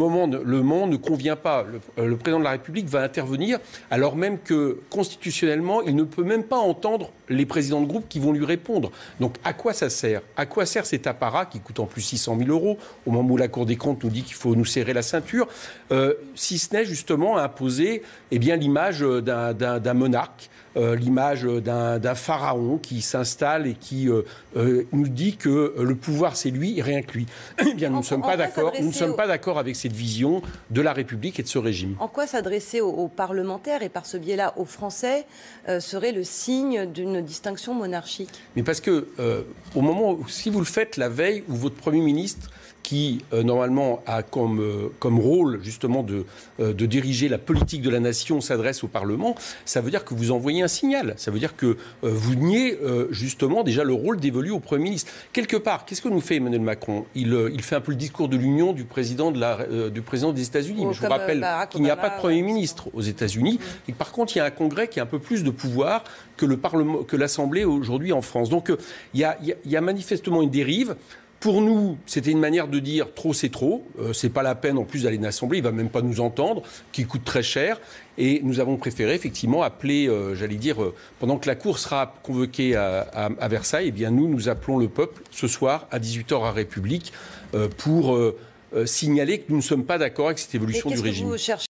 Le moment ne convient pas. Le président de la République va intervenir alors même que constitutionnellement, il ne peut même pas entendre les présidents de groupe qui vont lui répondre. Donc à quoi ça sert? À quoi sert cet apparat qui coûte en plus 600 000 € au moment où la Cour des comptes nous dit qu'il faut nous serrer la ceinture, si ce n'est justement à imposer l'image d'un monarque, l'image d'un pharaon qui s'installe et qui nous dit que le pouvoir c'est lui et rien que lui. Eh bien, nous ne sommes pas d'accord. Nous ne sommes pas d'accord avec cette vision de la République et de ce régime. En quoi s'adresser aux parlementaires et par ce biais-là aux Français serait le signe d'une distinction monarchique? Mais parce que au moment où, si vous le faites la veille où votre Premier ministre, qui normalement a comme rôle justement de diriger la politique de la nation, s'adresse au Parlement, ça veut dire que vous envoyez un signal. Ça veut dire que vous niez justement déjà le rôle dévolu au Premier ministre. Quelque part, qu'est-ce que nous fait Emmanuel Macron? Il fait un peu le discours de l'Union du président des États-Unis. Mais je vous rappelle qu'il n'y a pas de Premier ministre aux États-Unis. Et par contre, il y a un Congrès qui a un peu plus de pouvoir que le Parlement, que l'Assemblée aujourd'hui en France. Donc il y a manifestement une dérive. Pour nous, c'était une manière de dire trop c'est trop. C'est pas la peine en plus d'aller à l'Assemblée, il va même pas nous entendre, qui coûte très cher. Et nous avons préféré effectivement appeler, pendant que la Cour sera convoquée à Versailles, eh bien nous appelons le peuple ce soir à 18 h à République pour signaler que nous ne sommes pas d'accord avec cette évolution du régime.